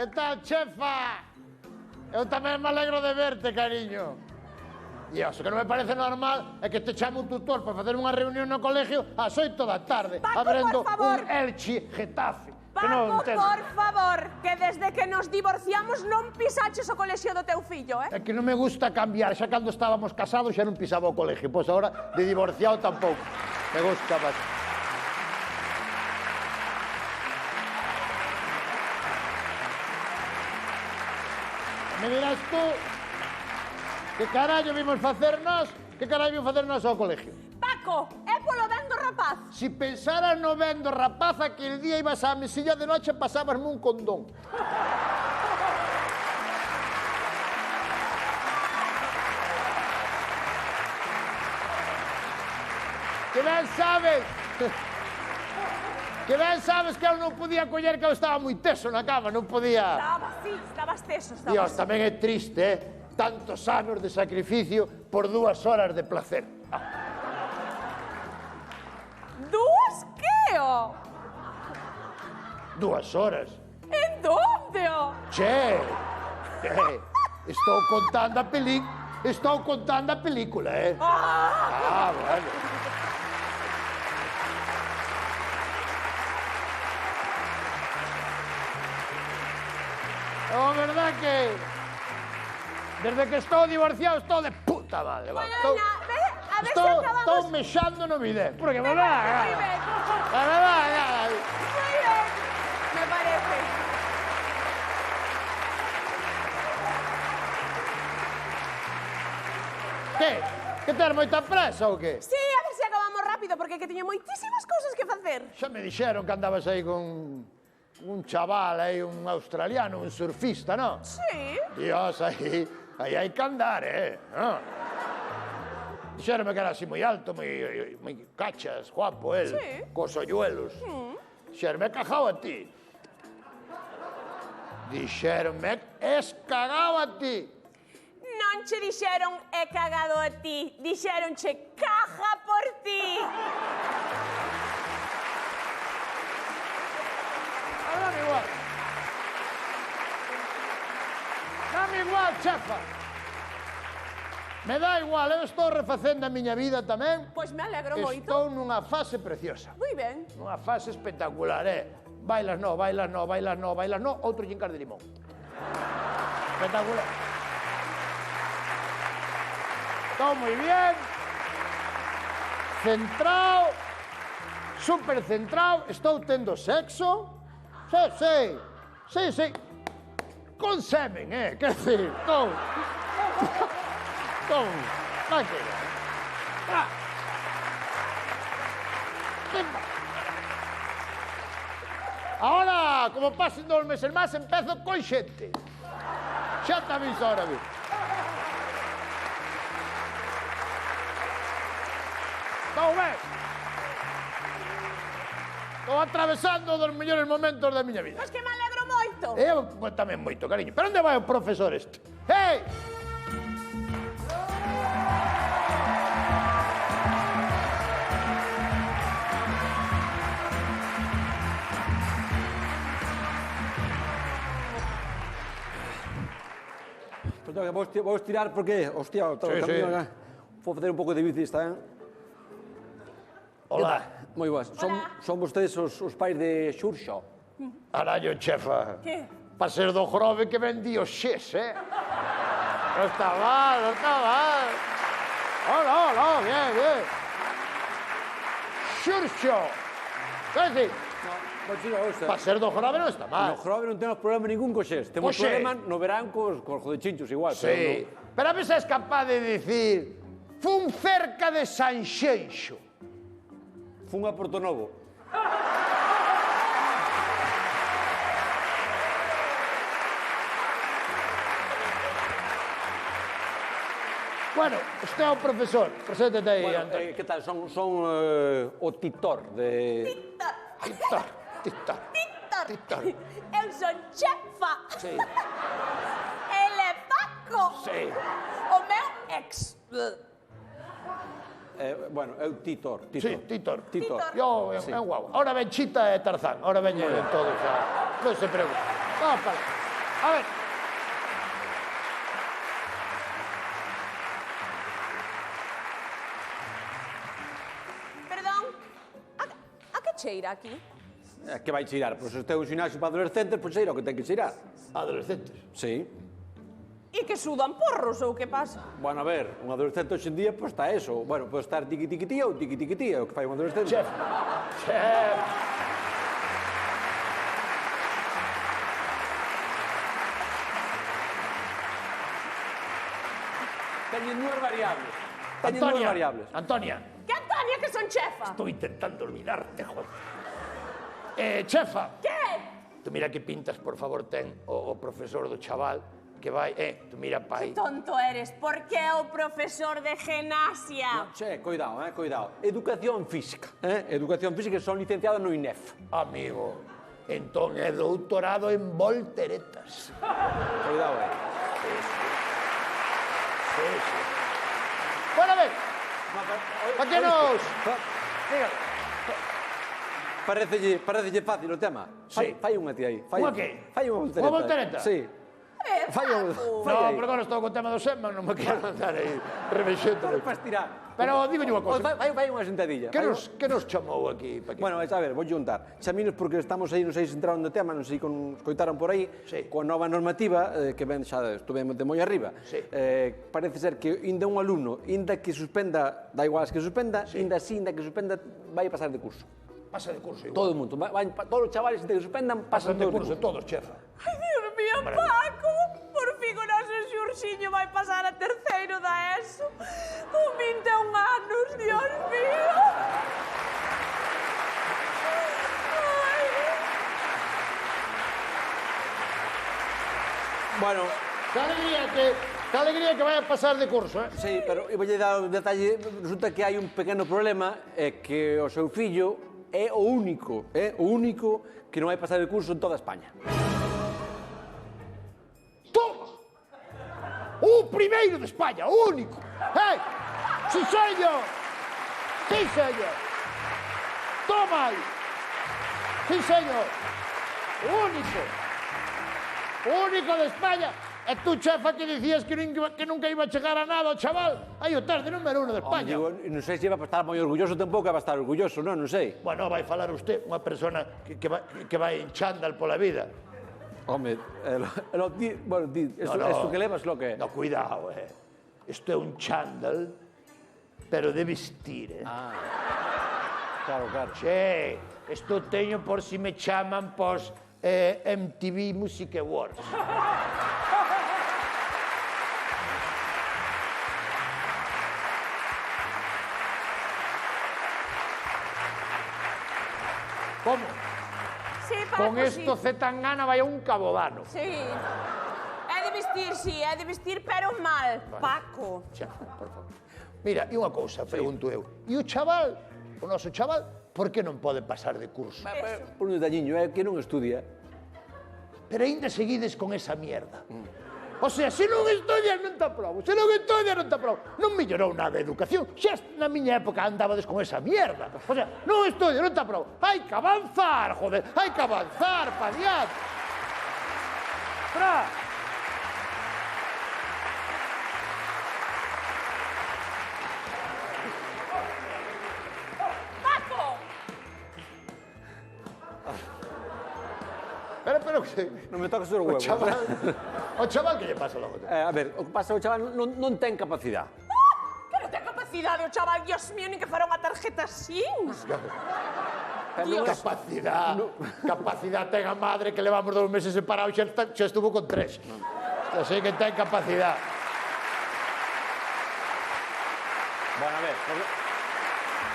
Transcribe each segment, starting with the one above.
Que tal, chefa? Eu tamén me alegro de verte, cariño. Dios, o que non me parece normal é que te chame un tutor para facer unha reunión no colegio ás 8 da tarde, Paco, abrindo por favor. un Elche Getafe. Paco, por favor, que desde que nos divorciamos non pisaches o colexio do teu fillo, É que non me gusta cambiar, xa cando estábamos casados xa non pisaba o colegio, pois agora de divorciado tampouco. Me gusta máis. Me dirás tú, que carallo vimos facernos, que carallo vimos facernos ao colegio? Paco, é polo ben do rapaz. Si pensaras no ben do rapaz, aquel día ibas á mesilla de noche e pasabasme un condón. Que ben sabes... Que ben sabes que eu non podía coller que eu estaba moi teso na cama, non podía... Estabas teso, Dios, tamén é triste, Tantos anos de sacrificio por 2 horas de placer. ¿Dúas que, o? 2 horas. En donde, o? Che, estou contando a película, bueno. É verdad que desde que estou divorciado estou de puta madre. Bueno, a ver si acabamos... Estou mexando no bidé. Porque me va. Muy bien. Muy bien, me parece. Que? Que ter moita presa ou que? Sí, a ver si acabamos rápido, porque que teño moitísimas cousas que facer. Xa me dixeron que andabas aí con un chaval aí, un australiano, un surfista, non? Sí. Dios, aí hai que andar, non? Dixeronme que era así moi alto, moi cachas, guapo, el, cos olluelos. Dixeronme, cagao a ti. Dixeronme, es cagao a ti. Non che dixeron he cagado a ti, dixeron che caja por ti. Dame igual. Dame igual, chefa. Me dá igual, eu estou refacendo a miña vida tamén. Pois me alegro moito. Estou nunha fase preciosa. Moi ben. Nunha fase espectacular, Bailas no, outro xincas de limón. Espectacular. Estou moi bien. Centrado. Súper centrado. Estou tendo sexo. Sí. Con semen, quer decir, con... Máquina. Ahora, como pasen 2 meses máis, empezo con xente. Xa te aviso ahora mismo. Estou ben. Estou atravesando dos mellores momentos da miña vida. Pois que me alegro moito. Eu tamén moito, cariño. Pero onde vai o profesor este? Hey! Perdón, vou estirar porque, hostia, Sí. Vou facer un pouco de bici, está ben? Hola. Moi boas. Son vostedes os pais de Xurxo? Arallo, chefa. Que? Pa ser do Grove que vendí o xes, Non está mal. Hola, bien. Xurxo. Que decir? Pa ser do Grove non está mal. No Grove non temos problema ningún co xes. Temos problema no verán cos jodechinchos igual. Sí. Pero a veces es capaz de dicir fun cerca de Sanxenxo. Fun a Porto Novo. Bueno, usted é o profesor. Preséntate aí, Antonio. Que tal? Son o titor de... Titor. Eu son chefa. Sí. El é Paco. Sí. O meu ex. Bueno, é o titor. Sí, Titor. Yo, é guau. Ahora ven Chita e Tarzán. Ahora ven todos. Non se preocupe. Vamos para lá. A ver. Perdón, a que cheira aquí? Que vai cheirar? Pois se este é un xinasio para adolescentes, pois cheira o que ten que cheirar. Adolescentes. Sí. E que sudan porros ou que pasa? Bueno, a ver, un adolescente hoxe en día, pois está eso. Bueno, pode estar tiqui-tiqui-tía ou tiqui-tiqui-tía, o que fai un adolescente. Chef. Teñen dúas variables. Teñen dúas variables. Antonia. Que Antonia, que son chefa? Estoy intentando olvidarte, joder. Chefa. Que? Tú mira que pintas, por favor, ten o profesor do chaval que vai... tú mira pa aí. Que tonto eres, porque é o profesor de gimnasia. Che, cuidado, cuidado. Educación física. Educación física, son licenciados no INEF. Amigo, entón é doutorado en volteretas. Cuidado, Sí. Bueno, a ver, pa que nos... Parecelle fácil o tema. Sí. Fai unha ti aí. Unha que? Fai unha voltereta. Unha voltereta? Sí. Fai unha... No, pero agora estou co tema do Seman, non me quero andar aí remexendo. Para estirar. Pero digo unha cosa. Fai unha sentadilla. Que nos chamou aquí? Pa que? Bueno, a ver, vou juntar. Chaminos porque estamos aí, non sei se entraron no tema, non sei se escoitaron por aí, Sí. coa nova normativa, que ven xa estuvemos de moi arriba. Sí. Parece ser que inda un alumno, inda que suspenda, da igual as que suspenda, inda que suspenda, vai pasar de curso. Pasa de curso igual. Todo o mundo, todos os chavales que suspendan, pasan Pasan de todos curso, todos, chefa. Ai, Dios mío, Paco! Por fin o noso Xurxiño vai pasar a terceiro da ESO. Con 21 anos, Dios mío! Ai. Bueno, Que alegría que vai a pasar de curso, eh? sí, pero eu voulle dar un detalle, resulta que hai un pequeno problema, é que o seu fillo é o único que non vai pasar de curso en toda España. Toma! O primeiro de España, o único. Si señor! Si señor! Toma aí! Si señor! O único! O único de España! E tú, chefa, que dicías que nunca iba a chegar a nada o chaval? Aí o tes de número 1 de España. Non sei se vai estar moi orgulloso, tampouco vai estar orgulloso, non sei. Bueno, vai falar usted, unha persona que vai en chándal pola vida. Home, bueno, esto que levas lo que é. No, cuidado, Isto é un chándal, pero de vestir, Claro, claro. Che, isto teño por si me chaman pos MTV Music Awards. Como? Sí, Paco, Con esto sí. Zetangana vai a un cabodano. Sí. É de vestir, sí, é de vestir, pero mal. Paco. Xa, por favor. Mira, e unha cousa, pregunto eu. E o chaval, o noso chaval, por que non pode pasar de curso? Por un detalliño, é que non estudia. Pero aínda seguides con esa mierda. O sea, se non estudias non te aprobo, se non estudias non te aprobo. Non mellorou nada a educación, xa na miña época andabades con esa mierda. O sea, non estudias non te aprobo. Hai que avanzar, joder, hai que avanzar, pa diante. Fra. Paco! Pero que... Non me toques os huevos. O chaval que lle pasa logo? A ver, o que pasa o chaval non ten capacidade. Que non ten capacidade o chaval, Dios mío, nin que fará unha tarjeta así. Pero non é- Capacidade ten a madre que levamos 2 meses separados e xa estuvo con 3. Así que ten capacidade. Bueno, a ver,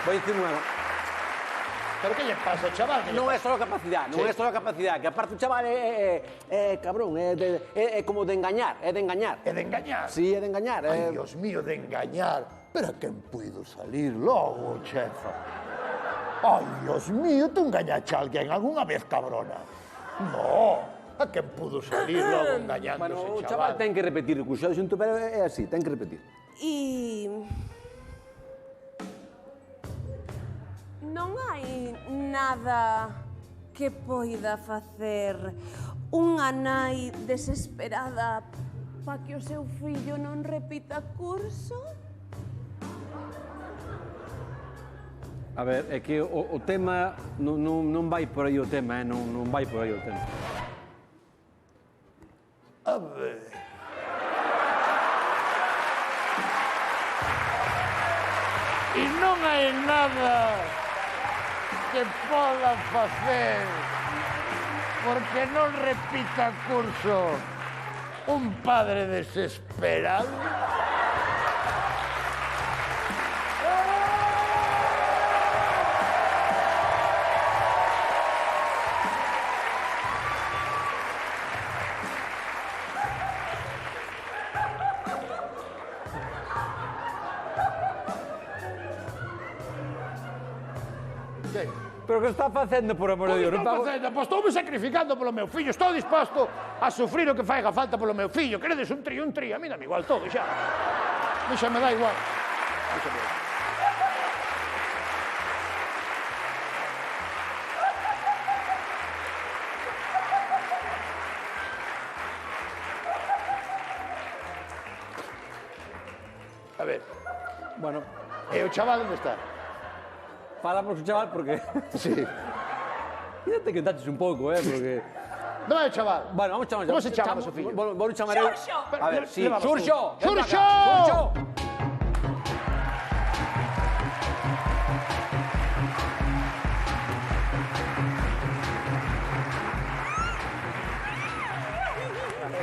vou dicir unha... Pero que lle pasa, chaval? Non é só capacidade, non é só capacidade, que aparte o chaval é cabrón, é como de engañar, é de engañar. É de engañar. Sí, é de engañar. Ai, Dios mío, de engañar. Pero a quen puido salir logo, chefa? Ai, Dios mío, tú engañaste a alguén algunha vez, cabrona? No, a quen pudo salir logo engañándose, Bueno, o chaval? chaval ten que repetir o curso, xunto, pero é así, ten que repetir. E... non hai nada que poida facer unha nai desesperada pa que o seu fillo non repita curso? A ver, é que o tema non vai por aí o tema, non vai por aí o tema. A ver... E non hai nada que poda facer porque non repita curso un padre desesperado? Pero que está facendo, por amor de Dios? Estou facendo? Pois estou me sacrificando polo meu fillo. Estou disposto a sufrir o que faiga falta polo meu fillo. Queredes un trío? A mí dame igual todo, xa. Xa me dá igual. A ver. Bueno. E o chaval onde está? Falamos o chaval porque... Sí. Fíjate que taches un pouco, porque... Non é o chaval? Bueno, vamos chamar... Como se chama o seu fillo? Vou chamar eu... Xurxo! A ver, sí. Levamos tú. Xurxo! Xurxo! Xurxo!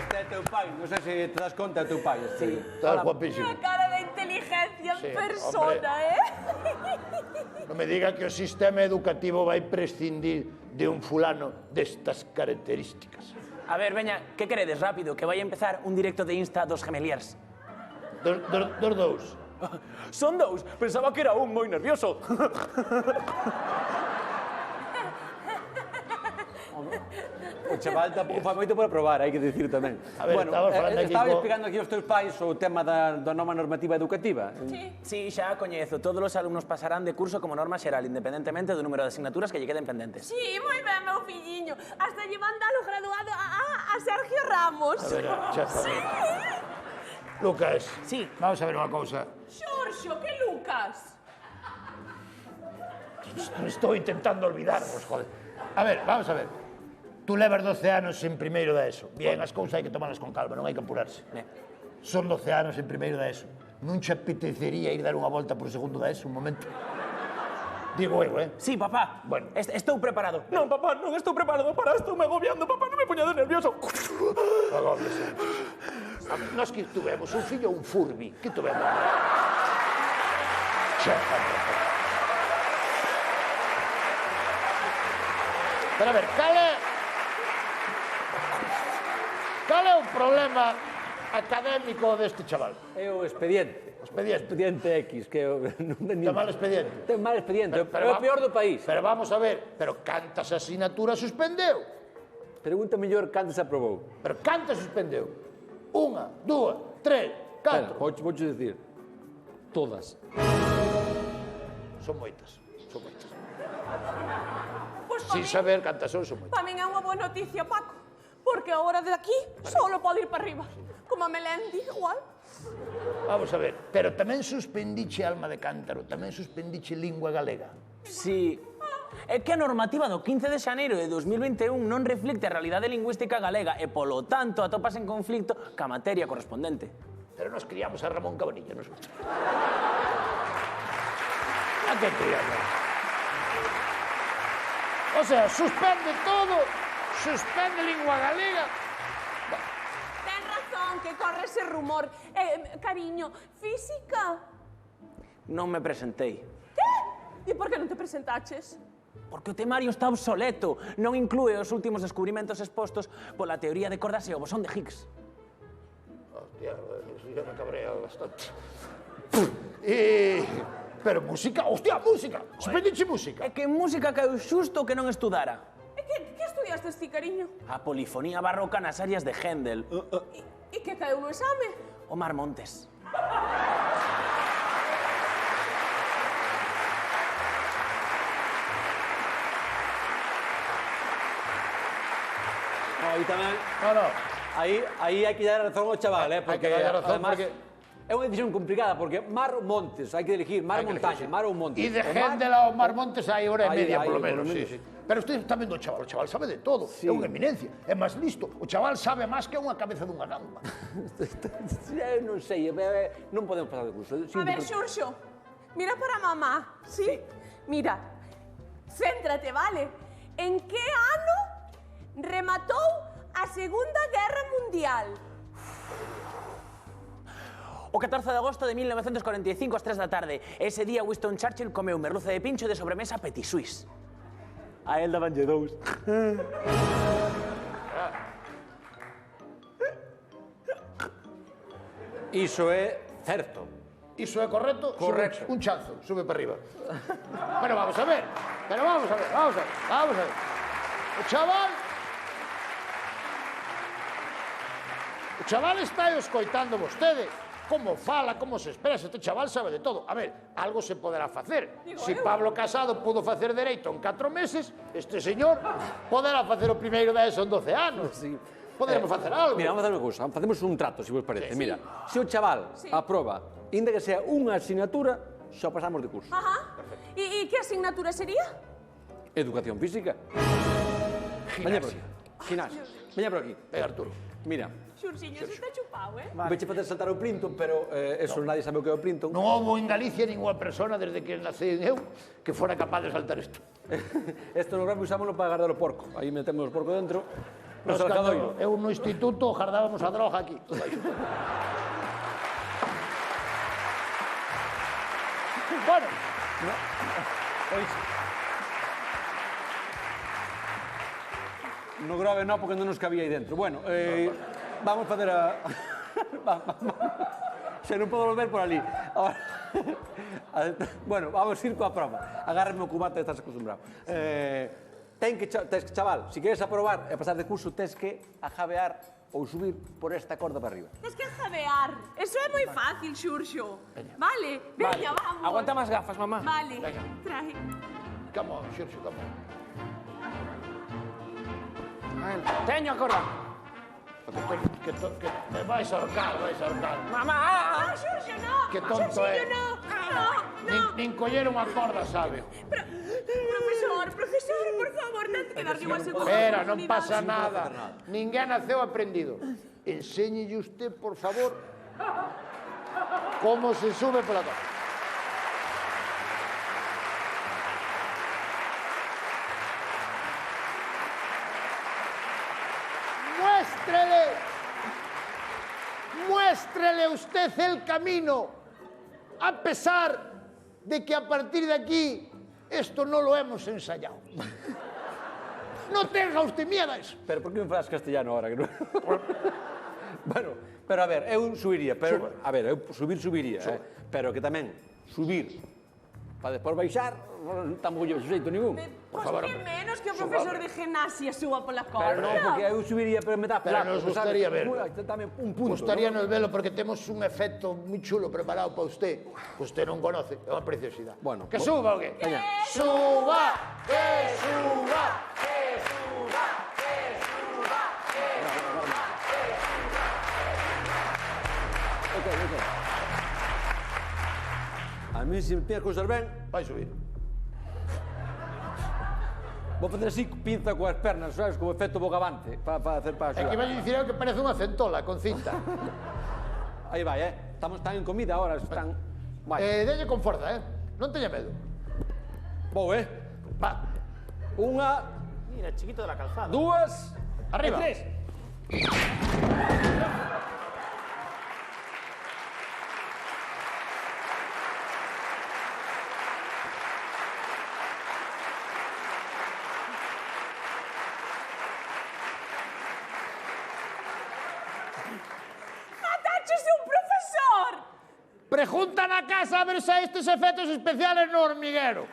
Este é teu pai, non sei se te das conta, é teu pai. Sí. Estás guapísimo. Unha cara de inteligencia Sí, en persona, Non me diga que o sistema educativo vai prescindir de un fulano destas características. A ver, veña, que queredes rápido? Que vai a empezar un directo de Insta dos Gemeliers. Dos dous. Son dous? Pensaba que era un moi nervioso. O chaval tampouco fai moito para probar, hai que dicir tamén. A ver, estaba falando aquí estaba co... explicando aquí aos teus pais o tema da nova normativa educativa. Sí, xa coñezo. Todos os alumnos pasarán de curso como norma xeral, independentemente do número de asignaturas que lle queden pendentes. Sí, moi ben, meu filliño. Hasta lle mandalo graduado a Sergio Ramos. A ver, xa está ben. Lucas, Sí. Vamos a ver unha cousa. Xurxo, que Lucas? Estou intentando olvidarvos, joder. A ver, vamos a ver. Tú levas 12 anos en primeiro da ESO. Bien, as cousas hai que tomarlas con calma, non hai que apurarse. Son 12 anos en primeiro da ESO. Non che apetecería ir dar unha volta por segundo da ESO, un momento? Digo eu, Sí, papá. Bueno. Estou preparado. Non, papá, non estou preparado para isto. Me agobiando, papá, non me poñades nervioso. Agóbiase. Nós que tuvemos un fillo un furbi. Que tuvemos? Xa, pero a ver, cal é o problema académico deste chaval? É o expediente. Expediente X, que non ten Ten mal expediente. Ten mal expediente, é o peor do país. Pero vamos a ver, pero cantas asignaturas suspendeu? Pregunta mellor canto se aprobou. Pero cantas suspendeu? 1, 2, 3, 4. Vouche dicir. Todas. Son moitas, son moitas. Pois Sin saber cantas son moitas. pa min é unha boa noticia, Paco. Porque agora de aquí solo pode ir para arriba. Como a Melendi, igual. Vamos a ver, pero tamén suspendiche alma de cántaro, tamén suspendiche lingua galega. Sí. É que a normativa do 15 de xaneiro de 2021 non reflicte a realidade lingüística galega e, polo tanto, atopas en conflicto ca materia correspondente. Pero nos criamos a Ramón Cabanilla, nosotros. A que criamos? O sea, suspende todo, suspende lingua galega. Ten razón que corre ese rumor. Cariño, física. Non me presentei. Que? E por que non te presentaches? Porque o temario está obsoleto. Non inclúe os últimos descubrimentos expostos pola teoría de cordas e o bosón de Higgs. Hostia, eso ya me cabrea bastante. Pero música, hostia, música. Suspendiche música. É que en música caeu xusto que non estudara. E que estudiaste ti, cariño? A polifonía barroca nas áreas de Händel. E que caeu no exame? Omar Montes. Aí tamén... No, no. Aí hai que dar razón ao chaval, porque que dar razón, además, porque... é unha decisión complicada, porque mar ou montes, hai que elegir mar ou montaña, mar ou montes. E de Gendela ao Mar Montes hai hora e media, polo menos. sí. Pero usted está vendo o chaval sabe de todo, é unha eminencia, é máis listo, o chaval sabe máis que unha cabeza dunha gamba. Eu non sei, non podemos pasar de curso. A ver, Xurxo, mira para mamá, ¿sí? Mira, céntrate, vale? En que ano rematou a Segunda Guerra Mundial? O 14 de agosto de 1945 ás 3 da tarde. Ese día Winston Churchill comeu merluza de pincho de sobremesa Petit Suisse. A él dabanlle 2. Iso é certo. Iso é correcto? Correcto. Un chanzo, sube para arriba. Pero vamos a ver. O chaval está escoitando vostede. Como fala, como se expresa, este chaval sabe de todo. A ver, algo se poderá facer. Si Pablo Casado pudo facer dereito en 4 meses, este señor poderá facer o primeiro da ESO en 12 anos. Sí. Poderemos facer algo. Mira, vamos a facer unha cousa, facemos un trato, se vos parece. Mira, se o chaval aproba, inda que sea unha asignatura, xa pasamos de curso. Ajá. ¿Y qué asignatura sería? Educación física. Veña por aquí. Gimnasio. Veña por aquí. Venga, Arturo. Mira, Xurxiño, se está chupado, ¿eh? veche facer saltar o Printon, pero eso nadie sabe o que é o Printon. Non houbo en Galicia ninguna persona desde que nací eu que fora capaz de saltar isto. Esto no gramo usámoslo para guardar o porco. Aí metemos o porco dentro. Nos cando eu no instituto jardábamos a droga aquí. Bueno, no grave no, porque non nos cabía aí dentro. Bueno, vamos facer a... Se non podo volver por ali. Ahora... Bueno, vamos ir coa prova. Agárrame o cubate, estás acostumbrado. Chaval, si queres aprobar e pasar de curso, tens que ajabear ou subir por esta corda para arriba. Es que jadear. Eso es muy fácil, Xurxo. Vale, venga, vamos. Aguanta más gafas, mamá. Vale, Venga. trae. come on, Xurxo, come on. Teño a corda. Que me vais a ahorcar, Mamá. No, Xurxo, no. Qué tonto Xurxiño, es. no. Nin coller unha corda, sabe. Profesor, por favor, ten que darlle unha segunda Espera, non oportunidade. pasa nada. Ninguén naceu aprendido. Enséñelle usted, por favor, como se sube pola corda. Muéstrele usted el camino, a pesar de que a partir de aquí esto no lo hemos ensayado. No tenga usted miedo a eso. Pero por que me falas castellano ahora? Que non... Bueno, pero a ver, eu subiría, pero... A ver, eu subiría, pero que tamén subir para despois baixar, non tampouco lle xeito ningún. Pues que menos que o profesor de gimnasia suba pola corda. Pero non, porque eu subiría, pero me dá Pero flaco, nos gustaría sabes? verlo. Tamén un punto. Gustaríanos verlo porque temos un efecto moi chulo preparado para usted. Usted non conoce, é unha preciosidade. Bueno, que suba o qué? Veña. Suba, que suba, que suba, que suba, que Ok. A mí, se me tiñas cousas ben, vai subir. vou facer así, pinza coas pernas, sabes, como efecto bogavante, para hacer para É que axudar. vai dicir algo que parece unha centola con cinta. Aí vai, estamos tan en comida ahora, están... Vai, Delle con forza, non teña medo. vou, Va, Unha, Mira, chiquito de la calzada. dúas... arriba. e tres. ¡Mataches un profesor! Pregunta na casa a ver se hai estes efectos especiales no hormiguero.